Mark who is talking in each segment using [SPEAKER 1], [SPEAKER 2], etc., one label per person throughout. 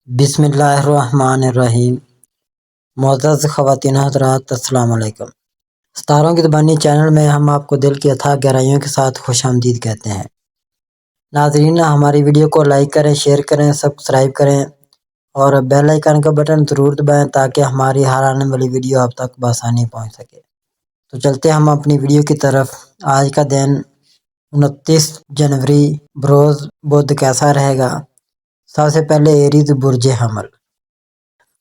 [SPEAKER 1] بسم اللہ الرحمن الرحیم۔ معزز خواتین حضرات، السلام علیکم۔ ستاروں کی زبانی چینل میں ہم آپ کو دل کی اتھاہ گہرائیوں کے ساتھ خوش آمدید کہتے ہیں۔ ناظرین، ہماری ویڈیو کو لائک کریں، شیئر کریں، سبسکرائب کریں اور بیل آئیکن کا بٹن ضرور دبائیں تاکہ ہماری ہر آنے والی ویڈیو آپ تک بآسانی پہنچ سکے۔ تو چلتے ہم اپنی ویڈیو کی طرف۔ آج کا دن 29 جنوری بروز بدھ کیسا رہے گا؟ سب سے پہلے ایریز برج حمل۔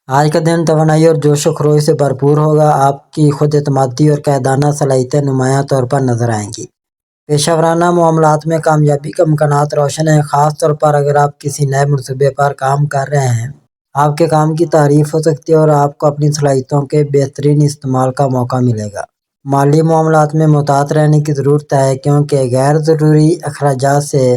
[SPEAKER 1] آج کا دن توانائی اور جوش و خروش سے بھرپور ہوگا۔ آپ کی خود اعتمادی اور قائدانہ صلاحیتیں نمایاں طور پر نظر آئیں گی۔ پیشہ ورانہ معاملات میں کامیابی کے امکانات روشن ہیں، خاص طور پر اگر آپ کسی نئے منصوبے پر کام کر رہے ہیں۔ آپ کے کام کی تعریف ہو سکتی ہے اور آپ کو اپنی صلاحیتوں کے بہترین استعمال کا موقع ملے گا۔ مالی معاملات میں محتاط رہنے کی ضرورت ہے کیونکہ غیر ضروری اخراجات سے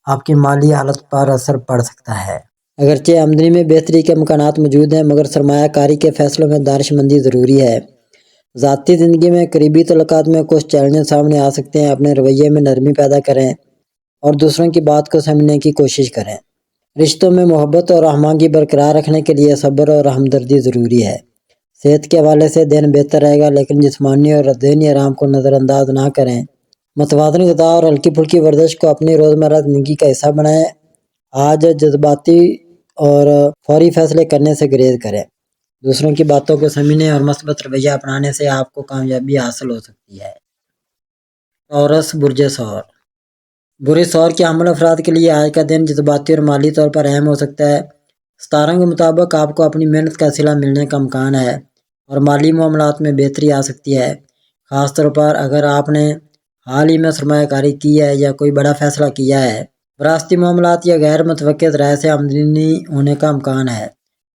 [SPEAKER 1] آپ کی مالی حالت پر اثر پڑ سکتا ہے۔ اگرچہ آمدنی میں بہتری کے امکانات موجود ہیں، مگر سرمایہ کاری کے فیصلوں میں دانش مندی ضروری ہے۔ ذاتی زندگی میں قریبی تعلقات میں کچھ چیلنجز سامنے آ سکتے ہیں۔ اپنے رویے میں نرمی پیدا کریں اور دوسروں کی بات کو سمجھنے کی کوشش کریں۔ رشتوں میں محبت اور ہمآہنگی برقرار رکھنے کے لیے صبر اور ہمدردی ضروری ہے۔ صحت کے حوالے سے دن بہتر رہے گا، لیکن جسمانی اور ذہنی آرام کو نظر انداز نہ کریں۔ متوازن غذا اور ہلکی پھلکی ورزش کو اپنی روزمرہ زندگی کا حصہ بنائیں۔ آج جذباتی اور فوری فیصلے کرنے سے گریز کریں۔ دوسروں کی باتوں کو سمجھنے اور مثبت رویہ اپنانے سے آپ کو کامیابی حاصل ہو سکتی ہے۔ ٹورس برج ثور۔ برج ثور کے حامل افراد کے لیے آج کا دن جذباتی اور مالی طور پر اہم ہو سکتا ہے۔ ستاروں کے مطابق آپ کو اپنی محنت کا صلہ ملنے کا امکان ہے اور مالی معاملات میں بہتری آ سکتی ہے، خاص طور پر اگر آپ نے حال ہی میں سرمایہ کاری کی ہے یا کوئی بڑا فیصلہ کیا ہے۔ وراثتی معاملات یا غیر متوقع ذرائع سے آمدنی ہونے کا امکان ہے،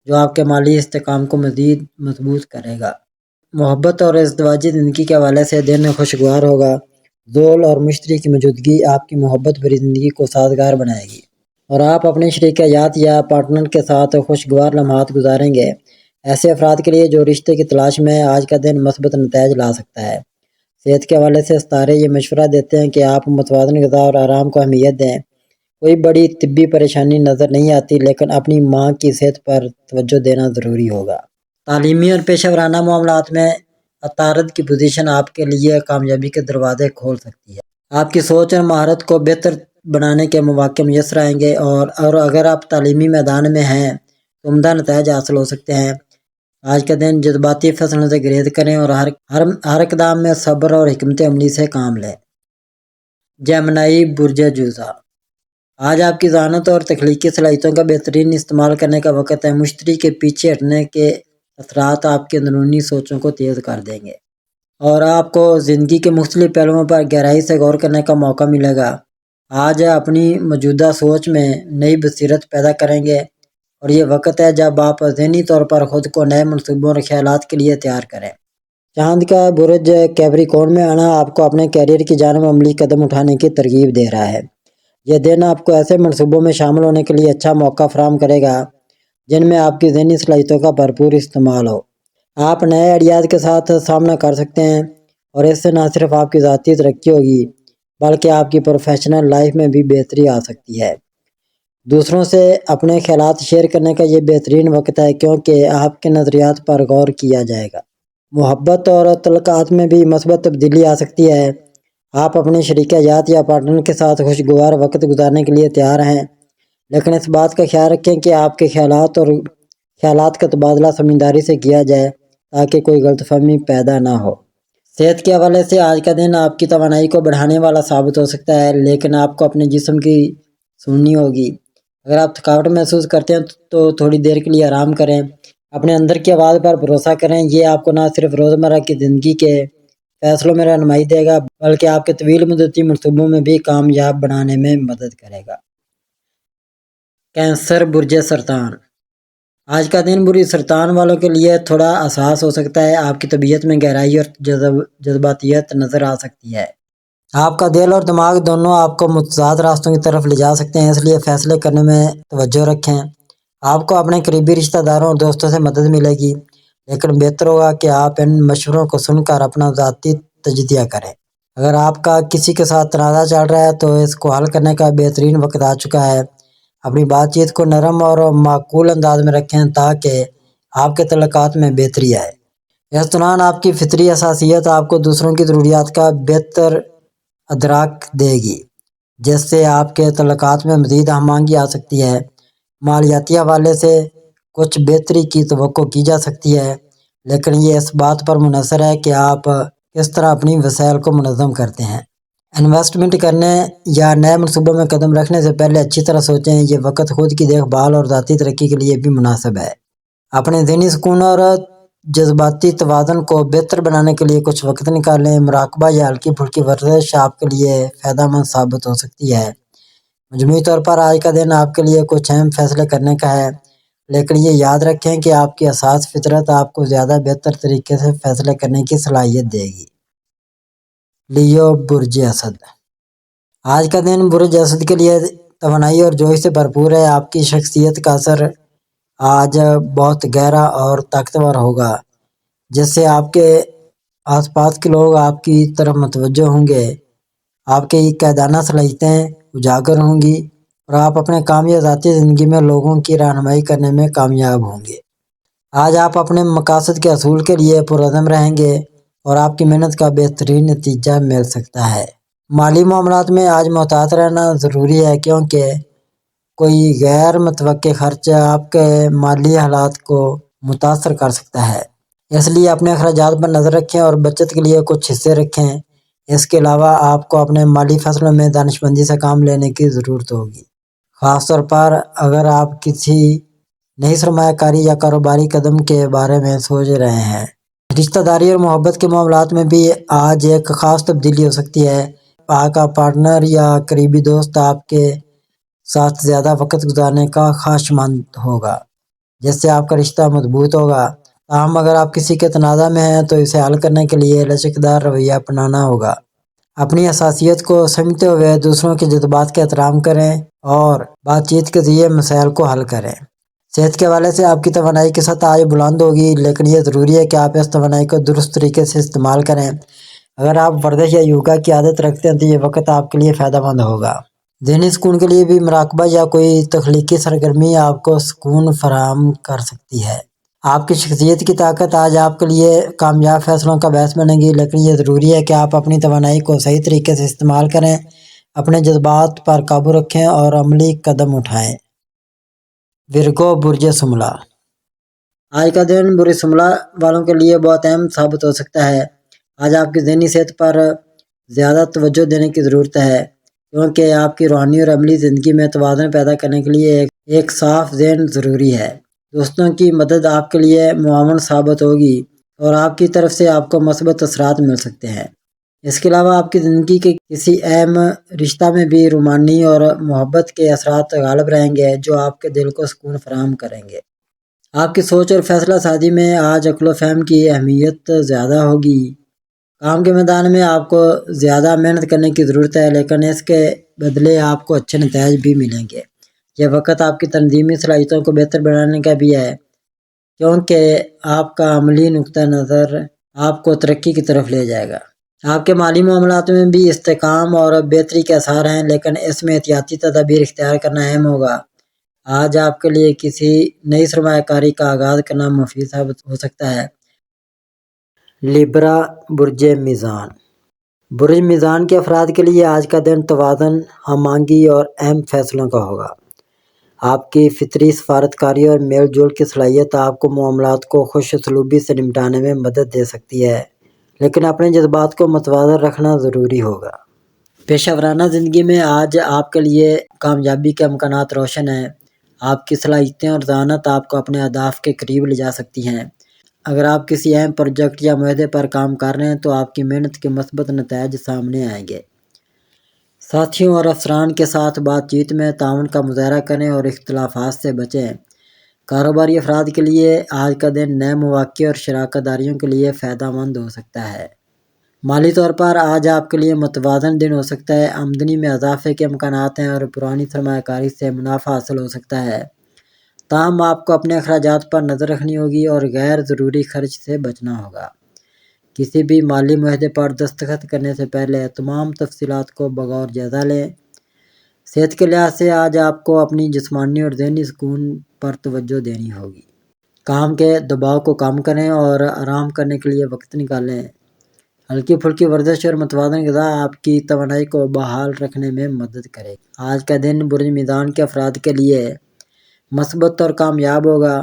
[SPEAKER 1] جو آپ کے مالی استحکام کو مزید مضبوط کرے گا۔ محبت اور ازدواجی زندگی کے حوالے سے دن خوشگوار ہوگا۔ زول اور مشتری کی موجودگی آپ کی محبت بھری زندگی کو سازگار بنائے گی اور آپ اپنے شریک حیات یا پارٹنر کے ساتھ خوشگوار لمحات گزاریں گے۔ ایسے افراد کے لیے جو رشتے کی تلاش میں ہے، آج کا دن مثبت نتائج لا سکتا ہے۔ صحت کے حوالے سے ستارے یہ مشورہ دیتے ہیں کہ آپ متوازن غذا اور آرام کو اہمیت دیں۔ کوئی بڑی طبی پریشانی نظر نہیں آتی، لیکن اپنی ماں کی صحت پر توجہ دینا ضروری ہوگا۔ تعلیمی اور پیشہ ورانہ معاملات میں عطارد کی پوزیشن آپ کے لیے کامیابی کے دروازے کھول سکتی ہے۔ آپ کی سوچ اور مہارت کو بہتر بنانے کے مواقع میسر آئیں گے اور اگر آپ تعلیمی میدان میں ہیں تو عمدہ نتائج حاصل ہو سکتے ہیں۔ آج کا دن جذباتی فیصلوں سے گریز کریں اور ہر اقدام میں صبر اور حکمت عملی سے کام لیں۔ جیمنائی برج جوزا۔ آج آپ کی ذہانت اور تخلیقی صلاحیتوں کا بہترین استعمال کرنے کا وقت ہے۔ مشتری کے پیچھے ہٹنے کے اثرات آپ کی اندرونی سوچوں کو تیز کر دیں گے اور آپ کو زندگی کے مختلف پہلوؤں پر گہرائی سے غور کرنے کا موقع ملے گا۔ آج اپنی موجودہ سوچ میں نئی بصیرت پیدا کریں گے اور یہ وقت ہے جب آپ ذہنی طور پر خود کو نئے منصوبوں اور خیالات کے لیے تیار کریں۔ چاند کا برج کیپریکورن میں آنا آپ کو اپنے کیریئر کی جانب عملی قدم اٹھانے کی ترغیب دے رہا ہے۔ یہ دن آپ کو ایسے منصوبوں میں شامل ہونے کے لیے اچھا موقع فراہم کرے گا جن میں آپ کی ذہنی صلاحیتوں کا بھرپور استعمال ہو۔ آپ نئے آئیڈیاز کے ساتھ سامنا کر سکتے ہیں اور اس سے نہ صرف آپ کی ذاتی ترقی ہوگی بلکہ آپ کی پروفیشنل لائف میں بھی بہتری آ سکتی ہے۔ دوسروں سے اپنے خیالات شیئر کرنے کا یہ بہترین وقت ہے کیونکہ آپ کے نظریات پر غور کیا جائے گا۔ محبت اور تعلقات میں بھی مثبت تبدیلی آ سکتی ہے۔ آپ اپنے شریک حیات یا پارٹنر کے ساتھ خوشگوار وقت گزارنے کے لیے تیار ہیں، لیکن اس بات کا خیال رکھیں کہ آپ کے خیالات کا تبادلہ سمجھداری سے کیا جائے تاکہ کوئی غلط فہمی پیدا نہ ہو۔ صحت کے حوالے سے آج کا دن آپ کی توانائی کو بڑھانے والا ثابت ہو سکتا ہے، لیکن آپ کو اپنے جسم کی سننی ہوگی۔ اگر آپ تھکاوٹ محسوس کرتے ہیں تو تھوڑی دیر کے لیے آرام کریں۔ اپنے اندر کی آواز پر بھروسہ کریں، یہ آپ کو نہ صرف روزمرہ کی زندگی کے فیصلوں میں رہنمائی دے گا بلکہ آپ کے طویل مدتی منصوبوں میں بھی کامیاب بنانے میں مدد کرے گا۔ کینسر برج سرطان۔ آج کا دن برج سرطان والوں کے لیے تھوڑا حساس ہو سکتا ہے۔ آپ کی طبیعت میں گہرائی اور جذباتیت نظر آ سکتی ہے۔ آپ کا دل اور دماغ دونوں آپ کو متضاد راستوں کی طرف لے جا سکتے ہیں، اس لیے فیصلے کرنے میں توجہ رکھیں۔ آپ کو اپنے قریبی رشتہ داروں اور دوستوں سے مدد ملے گی، لیکن بہتر ہوگا کہ آپ ان مشوروں کو سن کر اپنا ذاتی تجزیہ کریں۔ اگر آپ کا کسی کے ساتھ تنازع چل رہا ہے تو اس کو حل کرنے کا بہترین وقت آ چکا ہے۔ اپنی بات چیت کو نرم اور معقول انداز میں رکھیں تاکہ آپ کے تعلقات میں بہتری آئے۔ اس دوران آپ کی فطری حساسیت آپ کو دوسروں کی ضروریات کا بہتر ادراک دے گی، جس سے آپ کے تعلقات میں مزید ہم آہنگی آ سکتی ہے۔ مالیاتی حوالے سے کچھ بہتری کی توقع کی جا سکتی ہے، لیکن یہ اس بات پر منحصر ہے کہ آپ کس طرح اپنی وسائل کو منظم کرتے ہیں۔ انویسٹمنٹ کرنے یا نئے منصوبوں میں قدم رکھنے سے پہلے اچھی طرح سوچیں، یہ وقت خود کی دیکھ بھال اور ذاتی ترقی کے لیے بھی مناسب ہے۔ اپنے ذہنی سکون اور جذباتی توازن کو بہتر بنانے کے لیے کچھ وقت نکالیں۔ مراقبہ یا ہلکی پھلکی ورزش آپ کے لیے فائدہ مند ثابت ہو سکتی ہے۔ مجموعی طور پر آج کا دن آپ کے لیے کچھ اہم فیصلے کرنے کا ہے، لیکن یہ یاد رکھیں کہ آپ کی حساس فطرت آپ کو زیادہ بہتر طریقے سے فیصلے کرنے کی صلاحیت دے گی۔ لیو، برج اسد۔ آج کا دن برج اسد کے لیے توانائی اور جوش سے بھرپور ہے۔ آپ کی شخصیت کا اثر آج بہت گہرا اور طاقتور ہوگا، جس سے آپ کے آس پاس کے لوگ آپ کی طرف متوجہ ہوں گے۔ آپ کی قائدانہ صلاحیتیں اجاگر ہوں گی اور آپ اپنے کام یا ذاتی زندگی میں لوگوں کی رہنمائی کرنے میں کامیاب ہوں گے۔ آج آپ اپنے مقاصد کے حصول کے لیے پرعزم رہیں گے اور آپ کی محنت کا بہترین نتیجہ مل سکتا ہے۔ مالی معاملات میں آج محتاط رہنا ضروری ہے، کیونکہ کوئی غیر متوقع خرچ آپ کے مالی حالات کو متاثر کر سکتا ہے۔ اس لیے اپنے اخراجات پر نظر رکھیں اور بچت کے لیے کچھ حصے رکھیں۔ اس کے علاوہ آپ کو اپنے مالی فیصلوں میں دانشمندی سے کام لینے کی ضرورت ہوگی، خاص طور پر اگر آپ کسی نئی سرمایہ کاری یا کاروباری قدم کے بارے میں سوچ رہے ہیں۔ رشتہ داری اور محبت کے معاملات میں بھی آج ایک خاص تبدیلی ہو سکتی ہے۔ آپ کا پارٹنر یا قریبی دوست آپ کے ساتھ زیادہ وقت گزارنے کا خواہشمند ہوگا، جس سے آپ کا رشتہ مضبوط ہوگا۔ تاہم اگر آپ کسی کے تنازع میں ہیں تو اسے حل کرنے کے لیے لچکدار رویہ اپنانا ہوگا۔ اپنی حساسیت کو سمجھتے ہوئے دوسروں کے جذبات کا احترام کریں اور بات چیت کے ذریعے مسائل کو حل کریں۔ صحت کے حوالے سے آپ کی توانائی کی سطح آج بلند ہوگی، لیکن یہ ضروری ہے کہ آپ اس توانائی کو درست طریقے سے استعمال کریں۔ اگر آپ ورزش یا یوگا کی عادت رکھتے ہیں تو یہ وقت آپ کے لیے فائدہ مند ہوگا۔ ذہنی سکون کے لیے بھی مراقبہ یا کوئی تخلیقی سرگرمی آپ کو سکون فراہم کر سکتی ہے۔ آپ کی شخصیت کی طاقت آج آپ کے لیے کامیاب فیصلوں کا باعث بنے گی، لیکن یہ ضروری ہے کہ آپ اپنی توانائی کو صحیح طریقے سے استعمال کریں، اپنے جذبات پر قابو رکھیں اور عملی قدم اٹھائیں۔ ورگو، برج شملہ۔ آج کا دن برج شملہ والوں کے لیے بہت اہم ثابت ہو سکتا ہے۔ آج آپ کی ذہنی صحت پر زیادہ توجہ دینے کی ضرورت ہے، کیونکہ آپ کی روحانی اور عملی زندگی میں توازن پیدا کرنے کے لیے ایک صاف ذہن ضروری ہے۔ دوستوں کی مدد آپ کے لیے معاون ثابت ہوگی اور آپ کی طرف سے آپ کو مثبت اثرات مل سکتے ہیں۔ اس کے علاوہ آپ کی زندگی کے کسی اہم رشتہ میں بھی رومانی اور محبت کے اثرات غالب رہیں گے، جو آپ کے دل کو سکون فراہم کریں گے۔ آپ کی سوچ اور فیصلہ سازی میں آج عقل و فہم کی اہمیت زیادہ ہوگی۔ کام کے میدان میں آپ کو زیادہ محنت کرنے کی ضرورت ہے، لیکن اس کے بدلے آپ کو اچھے نتائج بھی ملیں گے۔ یہ وقت آپ کی تنظیمی صلاحیتوں کو بہتر بنانے کا بھی ہے، کیونکہ آپ کا عملی نقطہ نظر آپ کو ترقی کی طرف لے جائے گا۔ آپ کے مالی معاملات میں بھی استحکام اور بہتری کے آثار ہیں، لیکن اس میں احتیاطی تدابیر اختیار کرنا اہم ہوگا۔ آج آپ کے لیے کسی نئی سرمایہ کاری کا آغاز کرنا مفید ثابت ہو سکتا ہے۔ لیبرا، برج میزان۔ برج میزان کے افراد کے لیے آج کا دن توازن، ہم آہنگی اور اہم فیصلوں کا ہوگا۔ آپ کی فطری سفارتکاری اور میل جول کی صلاحیت آپ کو معاملات کو خوش اسلوبی سے نمٹانے میں مدد دے سکتی ہے، لیکن اپنے جذبات کو متوازن رکھنا ضروری ہوگا۔ پیشہ ورانہ زندگی میں آج آپ کے لیے کامیابی کے امکانات روشن ہیں۔ آپ کی صلاحیتیں اور ذہانت آپ کو اپنے اہداف کے قریب لے جا سکتی ہیں۔ اگر آپ کسی اہم پروجیکٹ یا معاہدے پر کام کر رہے ہیں تو آپ کی محنت کے مثبت نتائج سامنے آئیں گے۔ ساتھیوں اور افسران کے ساتھ بات چیت میں تعاون کا مظاہرہ کریں اور اختلافات سے بچیں۔ کاروباری افراد کے لیے آج کا دن نئے مواقع اور شراکت داریوں کے لیے فائدہ مند ہو سکتا ہے۔ مالی طور پر آج آپ کے لیے متوازن دن ہو سکتا ہے۔ آمدنی میں اضافے کے امکانات ہیں اور پرانی سرمایہ کاری سے منافع حاصل ہو سکتا ہے۔ تاہم آپ کو اپنے اخراجات پر نظر رکھنی ہوگی اور غیر ضروری خرچ سے بچنا ہوگا۔ کسی بھی مالی معاہدے پر دستخط کرنے سے پہلے تمام تفصیلات کو بغور جائزہ لیں۔ صحت کے لحاظ سے آج آپ کو اپنی جسمانی اور ذہنی سکون پر توجہ دینی ہوگی۔ کام کے دباؤ کو کم کریں اور آرام کرنے کے لیے وقت نکالیں۔ ہلکی پھلکی ورزش اور متوازن غذا آپ کی توانائی کو بحال رکھنے میں مدد کرے گی۔ آج کا دن برج میزان کے افراد کے لیے مثبت اور کامیاب ہوگا۔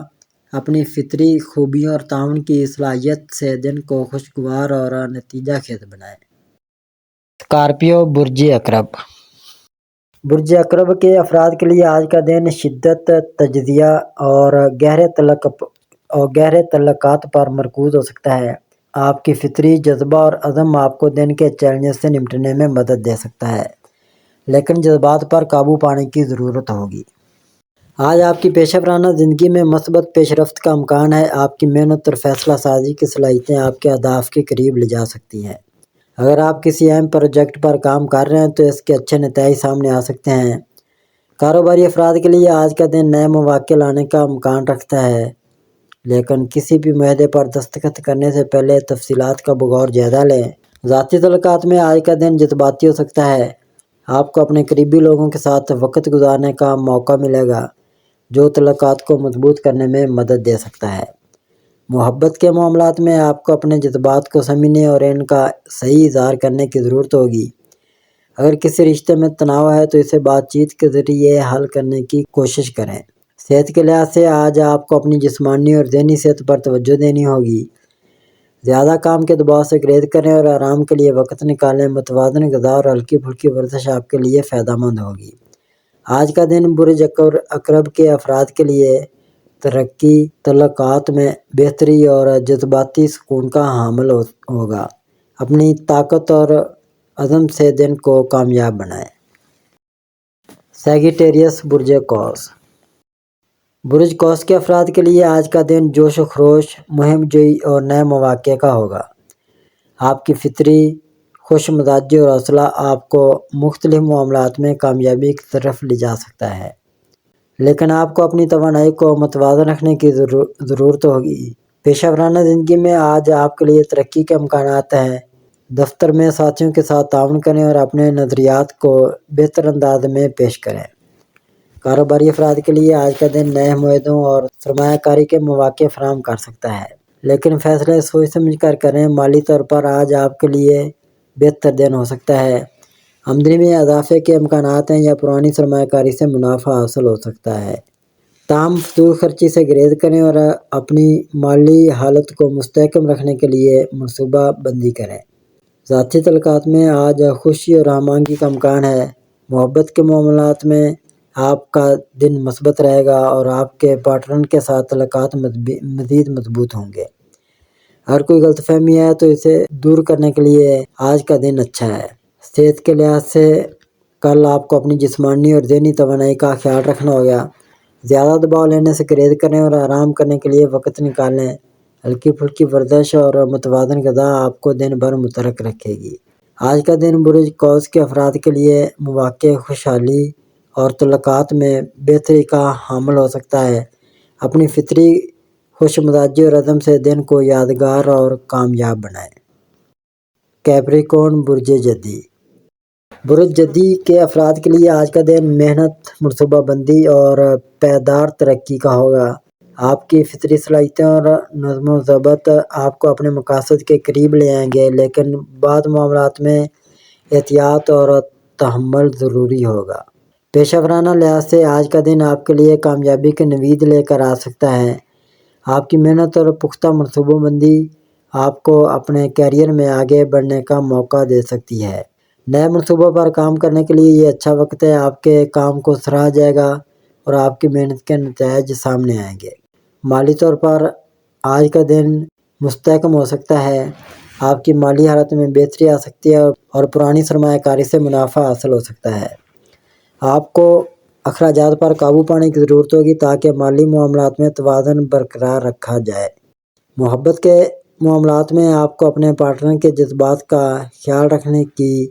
[SPEAKER 1] اپنی فطری خوبیوں اور تعاون کی صلاحیت سے دن کو خوشگوار اور نتیجہ خیز بنائیں۔ اسکارپیو برج عقرب۔ برج عقرب کے افراد کے لیے آج کا دن شدت، تجزیہ اور گہرے تعلقات پر مرکوز ہو سکتا ہے۔ آپ کی فطری جذبہ اور عزم آپ کو دن کے چیلنجز سے نمٹنے میں مدد دے سکتا ہے، لیکن جذبات پر قابو پانے کی ضرورت ہوگی۔ آج آپ کی پیشہ ورانہ زندگی میں مثبت پیش رفت کا امکان ہے۔ آپ کی محنت اور فیصلہ سازی کی صلاحیتیں آپ کے اہداف کے قریب لے جا سکتی ہیں۔ اگر آپ کسی اہم پروجیکٹ پر کام کر رہے ہیں تو اس کے اچھے نتائج سامنے آ سکتے ہیں۔ کاروباری افراد کے لیے آج کا دن نئے مواقع لانے کا امکان رکھتا ہے، لیکن کسی بھی معاہدے پر دستخط کرنے سے پہلے تفصیلات کا بغور جائزہ لیں۔ ذاتی تعلقات میں آج کا دن جذباتی ہو سکتا ہے۔ آپ کو اپنے قریبی لوگوں کے ساتھ وقت گزارنے کا موقع ملے گا، جو تعلقات کو مضبوط کرنے میں مدد دے سکتا ہے۔ محبت کے معاملات میں آپ کو اپنے جذبات کو سمجھنے اور ان کا صحیح اظہار کرنے کی ضرورت ہوگی۔ اگر کسی رشتے میں تناؤ ہے تو اسے بات چیت کے ذریعے حل کرنے کی کوشش کریں۔ صحت کے لحاظ سے آج آپ کو اپنی جسمانی اور ذہنی صحت پر توجہ دینی ہوگی۔ زیادہ کام کے دباؤ سے گریز کریں اور آرام کے لیے وقت نکالیں۔ متوازن غذا اور ہلکی پھلکی ورزش آپ کے لیے فائدہ مند ہوگی۔ آج کا دن برج عقرب کے افراد کے لیے ترقی، تعلقات میں بہتری اور جذباتی سکون کا حامل ہوگا۔ اپنی طاقت اور عزم سے دن کو کامیاب بنائیں۔ سیگیٹیریس برج قوس۔ برج قوس کے افراد کے لیے آج کا دن جوش و خروش، مہم جوئی اور نئے مواقع کا ہوگا۔ آپ کی فطری خوش مزاجی اور حوصلہ آپ کو مختلف معاملات میں کامیابی کی طرف لے جا سکتا ہے، لیکن آپ کو اپنی توانائی کو متوازن رکھنے کی ضرورت ہوگی۔ پیشہ ورانہ زندگی میں آج آپ کے لیے ترقی کے امکانات ہیں۔ دفتر میں ساتھیوں کے ساتھ تعاون کریں اور اپنے نظریات کو بہتر انداز میں پیش کریں۔ کاروباری افراد کے لیے آج کا دن نئے معاہدوں اور سرمایہ کاری کے مواقع فراہم کر سکتا ہے، لیکن فیصلے سوچ سمجھ کر کریں۔ مالی طور پر آج آپ کے لیے بہتر دن ہو سکتا ہے۔ آمدنی میں اضافے کے امکانات ہیں یا پرانی سرمایہ کاری سے منافع حاصل ہو سکتا ہے۔ تاہم فضول خرچی سے گریز کریں اور اپنی مالی حالت کو مستحکم رکھنے کے لیے منصوبہ بندی کریں۔ ذاتی تعلقات میں آج خوشی اور ہم آہنگی کا امکان ہے۔ محبت کے معاملات میں آپ کا دن مثبت رہے گا اور آپ کے پارٹنر کے ساتھ تعلقات مزید مضبوط ہوں گے۔ اگر کوئی غلط فہمی ہے تو اسے دور کرنے کے لیے آج کا دن اچھا ہے۔ صحت کے لحاظ سے کل آپ کو اپنی جسمانی اور ذہنی توانائی کا خیال رکھنا ہوگا۔ زیادہ دباؤ لینے سے گریز کریں اور آرام کرنے کے لیے وقت نکالیں۔ ہلکی پھلکی ورزش اور متوازن غذا آپ کو دن بھر متحرک رکھے گی۔ آج کا دن برج قوس کے افراد کے لیے مواقع، خوشحالی اور تعلقات میں بہتری کا حامل ہو سکتا ہے۔ اپنی فطری خوش مزاجی اور عزم سے دن کو یادگار اور کامیاب بنائیں۔ کیپریکون برج جدی۔ برج جدی کے افراد کے لیے آج کا دن محنت، منصوبہ بندی اور پائیدار ترقی کا ہوگا۔ آپ کی فطری صلاحیتیں اور نظم و ضبط آپ کو اپنے مقاصد کے قریب لے آئیں گے، لیکن بعض معاملات میں احتیاط اور تحمل ضروری ہوگا۔ پیشہ ورانہ لحاظ سے آج کا دن آپ کے لیے کامیابی کی نوید لے کر آ سکتا ہے۔ آپ کی محنت اور پختہ منصوبہ بندی آپ کو اپنے کیریئر میں آگے بڑھنے کا موقع دے سکتی ہے۔ نئے منصوبوں پر کام کرنے کے لیے یہ اچھا وقت ہے۔ آپ کے کام کو سراہا جائے گا اور آپ کی محنت کے نتائج سامنے آئیں گے۔ مالی طور پر آج کا دن مستحکم ہو سکتا ہے۔ آپ کی مالی حالت میں بہتری آ سکتی ہے اور پرانی سرمایہ کاری سے منافع حاصل ہو سکتا ہے۔ آپ کو اخراجات پر قابو پانے کی ضرورت ہوگی تاکہ مالی معاملات میں توازن برقرار رکھا جائے۔ محبت کے معاملات میں آپ کو اپنے پارٹنر کے جذبات کا خیال رکھنے کی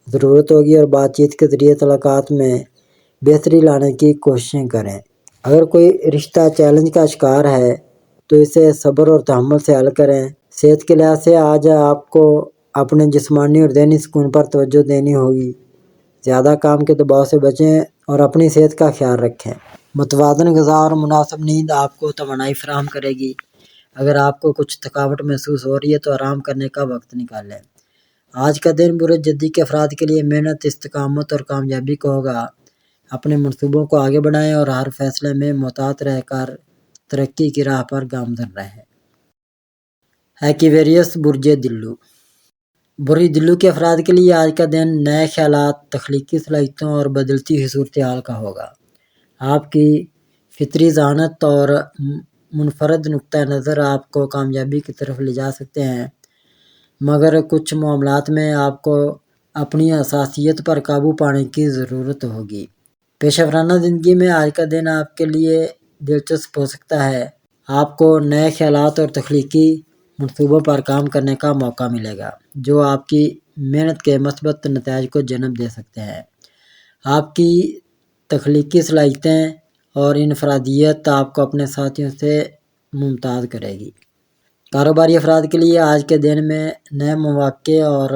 [SPEAKER 1] ضرورت ہوگی اور بات چیت کے ذریعے تعلقات میں بہتری لانے کی کوششیں کریں۔ اگر کوئی رشتہ چیلنج کا شکار ہے تو اسے صبر اور تحمل سے حل کریں۔ صحت کے لحاظ سے آج آپ کو اپنے جسمانی اور ذہنی سکون پر توجہ دینی ہوگی۔ زیادہ کام کے دباؤ سے بچیں اور اپنی صحت کا خیال رکھیں۔ متوازن غذا اور مناسب نیند آپ کو توانائی فراہم کرے گی۔ اگر آپ کو کچھ تھکاوٹ محسوس ہو رہی ہے تو آرام کرنے کا وقت نکالیں۔ آج کا دن برجدی کے افراد کے لیے محنت، استقامت اور کامیابی کا ہوگا۔ اپنے منصوبوں کو آگے بڑھائیں اور ہر فیصلے میں محتاط رہ کر ترقی کی راہ پر گامزن رہیں۔ ایکویریس برج دلو۔ برج دلو کے افراد کے لیے آج کا دن نئے خیالات، تخلیقی صلاحیتوں اور بدلتی ہوئی صورتحال کا ہوگا۔ آپ کی فطری ذہانت اور منفرد نقطہ نظر آپ کو کامیابی کی طرف لے جا سکتے ہیں، مگر کچھ معاملات میں آپ کو اپنی حساسیت پر قابو پانے کی ضرورت ہوگی۔ پیشہ ورانہ زندگی میں آج کا دن آپ کے لیے دلچسپ ہو سکتا ہے۔ آپ کو نئے خیالات اور تخلیقی منصوبوں پر کام کرنے کا موقع ملے گا، جو آپ کی محنت کے مثبت نتائج کو جنم دے سکتے ہیں۔ آپ کی تخلیقی صلاحیتیں اور انفرادیت آپ کو اپنے ساتھیوں سے ممتاز کرے گی۔ کاروباری افراد کے لیے آج کے دن میں نئے مواقع اور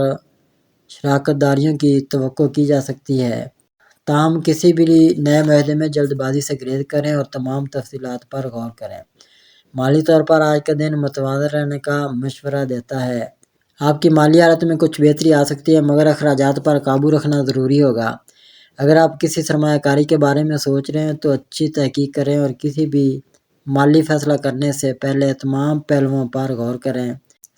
[SPEAKER 1] شراکت داریوں کی توقع کی جا سکتی ہے، تاہم کسی بھی نئے معاہدے میں جلد بازی سے گریز کریں اور تمام تفصیلات پر غور کریں۔ مالی طور پر آج کا دن متوازن رہنے کا مشورہ دیتا ہے۔ آپ کی مالی حالت میں کچھ بہتری آ سکتی ہے، مگر اخراجات پر قابو رکھنا ضروری ہوگا۔ اگر آپ کسی سرمایہ کاری کے بارے میں سوچ رہے ہیں تو اچھی تحقیق کریں اور کسی بھی مالی فیصلہ کرنے سے پہلے تمام پہلوؤں پر غور کریں۔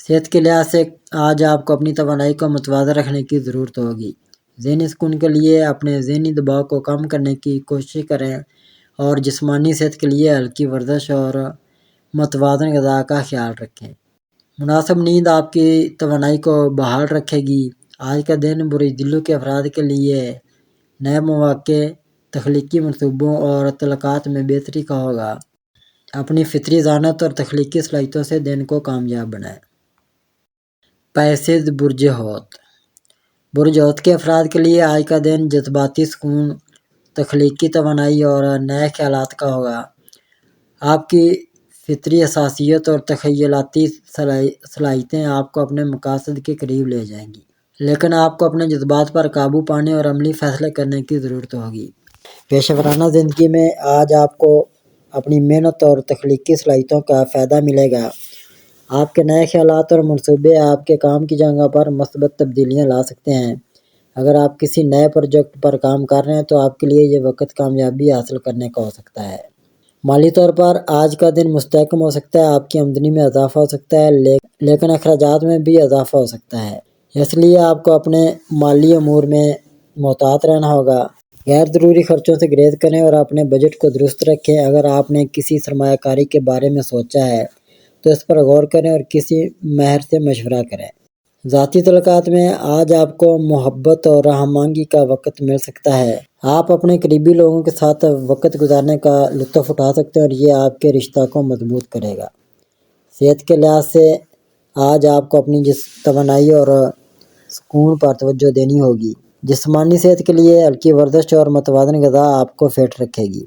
[SPEAKER 1] صحت کے لحاظ سے آج آپ کو اپنی توانائی کو متوازن رکھنے کی ضرورت ہوگی۔ ذہنی سکون کے لیے اپنے ذہنی دباؤ کو کم کرنے کی کوشش کریں اور جسمانی صحت کے لیے ہلکی ورزش اور متوازن غذا کا خیال رکھیں۔ مناسب نیند آپ کی توانائی کو بحال رکھے گی۔ آج کا دن برج دلو کے افراد کے لیے نئے مواقع، تخلیقی منصوبوں اور تعلقات میں بہتری کا ہوگا۔ اپنی فطری ذہانت اور تخلیقی صلاحیتوں سے دن کو کامیاب بنائیں۔ پیسز برج حوت۔ برج حوت کے افراد کے لیے آج کا دن جذباتی سکون، تخلیقی توانائی اور نئے خیالات کا ہوگا۔ آپ کی فطری حساسیت اور تخیلاتی صلاحیتیں آپ کو اپنے مقاصد کے قریب لے جائیں گی، لیکن آپ کو اپنے جذبات پر قابو پانے اور عملی فیصلے کرنے کی ضرورت ہوگی۔ پیشہ ورانہ زندگی میں آج آپ کو اپنی محنت اور تخلیقی صلاحیتوں کا فائدہ ملے گا۔ آپ کے نئے خیالات اور منصوبے آپ کے کام کی جگہ پر مثبت تبدیلیاں لا سکتے ہیں۔ اگر آپ کسی نئے پروجیکٹ پر کام کر رہے ہیں تو آپ کے لیے یہ وقت کامیابی حاصل کرنے کا ہو سکتا ہے۔ مالی طور پر آج کا دن مستحکم ہو سکتا ہے۔ آپ کی آمدنی میں اضافہ ہو سکتا ہے، لیکن اخراجات میں بھی اضافہ ہو سکتا ہے۔ اس لیے آپ کو اپنے مالی امور میں محتاط رہنا ہوگا۔ غیر ضروری خرچوں سے گریز کریں اور اپنے بجٹ کو درست رکھیں۔ اگر آپ نے کسی سرمایہ کاری کے بارے میں سوچا ہے تو اس پر غور کریں اور کسی ماہر سے مشورہ کریں۔ ذاتی تعلقات میں آج آپ کو محبت اور ہم آہنگی کا وقت مل سکتا ہے۔ آپ اپنے قریبی لوگوں کے ساتھ وقت گزارنے کا لطف اٹھا سکتے ہیں اور یہ آپ کے رشتہ کو مضبوط کرے گا۔ صحت کے لحاظ سے آج آپ کو اپنی توانائی اور سکون پر توجہ دینی ہوگی۔ جسمانی صحت کے لیے ہلکی ورزش اور متوازن غذا آپ کو فٹ رکھے گی۔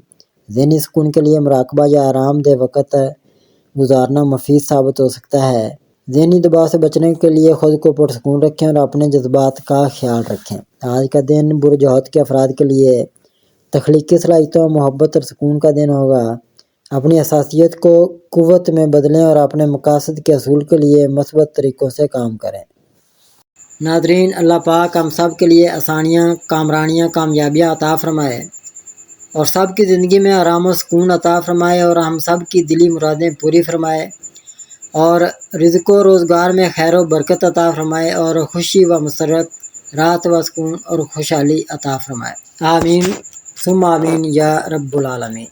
[SPEAKER 1] ذہنی سکون کے لیے مراقبہ یا آرام دہ وقت گزارنا مفید ثابت ہو سکتا ہے۔ ذہنی دباؤ سے بچنے کے لیے خود کو پرسکون رکھیں اور اپنے جذبات کا خیال رکھیں۔ آج کا دن برج حوت کے افراد کے لیے تخلیقی صلاحیتوں، محبت اور سکون کا دن ہوگا۔ اپنی حساسیت کو قوت میں بدلیں اور اپنے مقاصد کے حصول کے لیے مثبت طریقوں سے کام کریں۔ ناظرین، اللہ پاک ہم سب کے لیے آسانیاں، کامرانیاں، کامیابیاں عطا فرمائے اور سب کی زندگی میں آرام و سکون عطا فرمائے اور ہم سب کی دلی مرادیں پوری فرمائے اور رزق و روزگار میں خیر و برکت عطا فرمائے اور خوشی و مسرت، راحت و سکون اور خوشحالی عطا فرمائے۔ آمین ثم آمین یا رب العالمین۔